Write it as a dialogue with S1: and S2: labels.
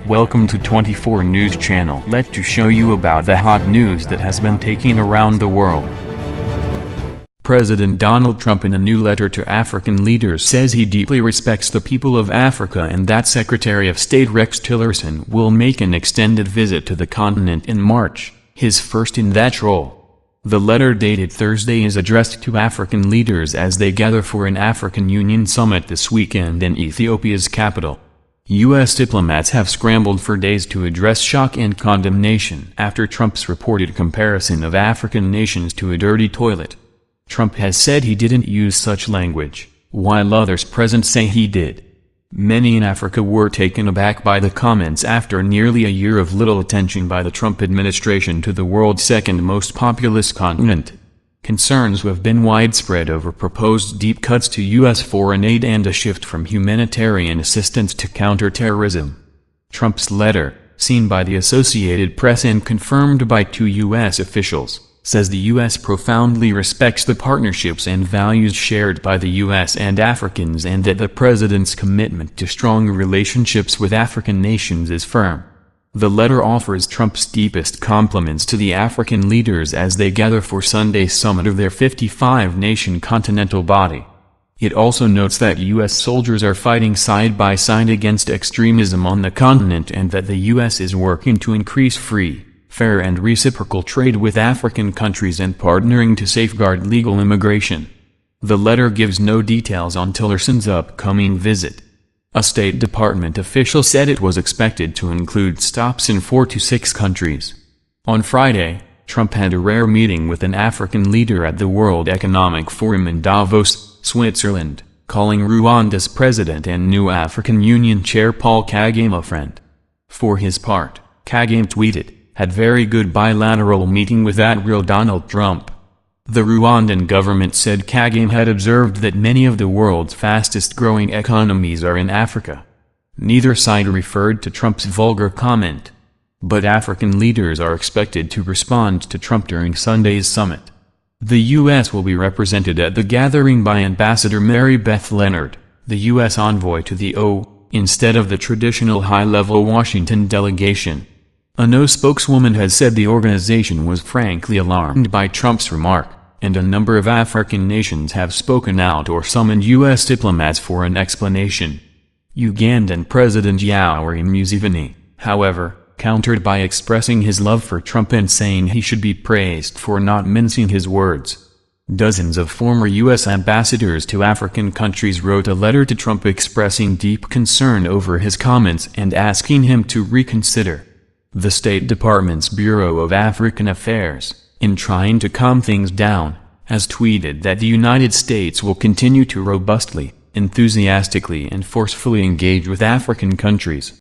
S1: Welcome to 24 News Channel. Let to show you about the hot news that has been taking around the world. President Donald Trump in a new letter to African leaders says he deeply respects the people of Africa and that Secretary of State Rex Tillerson will make an extended visit to the continent in March, his first in that role. The letter dated Thursday is addressed to African leaders as they gather for an African Union summit this weekend in Ethiopia's capital. U.S. diplomats have scrambled for days to address shock and condemnation after Trump's reported comparison of African nations to a dirty toilet. Trump has said he didn't use such language, while others present say he did. Many in Africa were taken aback by the comments after nearly a year of little attention by the Trump administration to the world's second most populous continent. Concerns have been widespread over proposed deep cuts to U.S. foreign aid and a shift from humanitarian assistance to counterterrorism. Trump's letter, seen by the Associated Press and confirmed by two U.S. officials, says the U.S. profoundly respects the partnerships and values shared by the U.S. and Africans and that the president's commitment to strong relationships with African nations is firm. The letter offers Trump's deepest compliments to the African leaders as they gather for Sunday's summit of their 55-nation continental body. It also notes that U.S. soldiers are fighting side by side against extremism on the continent and that the U.S. is working to increase free, fair and reciprocal trade with African countries and partnering to safeguard legal immigration. The letter gives no details on Tillerson's upcoming visit. A State Department official said it was expected to include stops in 4 to 6 countries. On Friday, Trump had a rare meeting with an African leader at the World Economic Forum in Davos, Switzerland, calling Rwanda's president and new African Union chair Paul Kagame a friend. For his part, Kagame tweeted, "Had very good bilateral meeting with that real Donald Trump." The Rwandan government said Kagame had observed that many of the world's fastest-growing economies are in Africa. Neither side referred to Trump's vulgar comment. But African leaders are expected to respond to Trump during Sunday's summit. The U.S. will be represented at the gathering by Ambassador Mary Beth Leonard, the U.S. envoy to the O, instead of the traditional high-level Washington delegation. A No spokeswoman has said the organization was frankly alarmed by Trump's remark, and a number of African nations have spoken out or summoned U.S. diplomats for an explanation. Ugandan President Yoweri Museveni, however, countered by expressing his love for Trump and saying he should be praised for not mincing his words. Dozens of former U.S. ambassadors to African countries wrote a letter to Trump expressing deep concern over his comments and asking him to reconsider. The State Department's Bureau of African Affairs, in trying to calm things down, has tweeted that the United States will continue to robustly, enthusiastically and forcefully engage with African countries.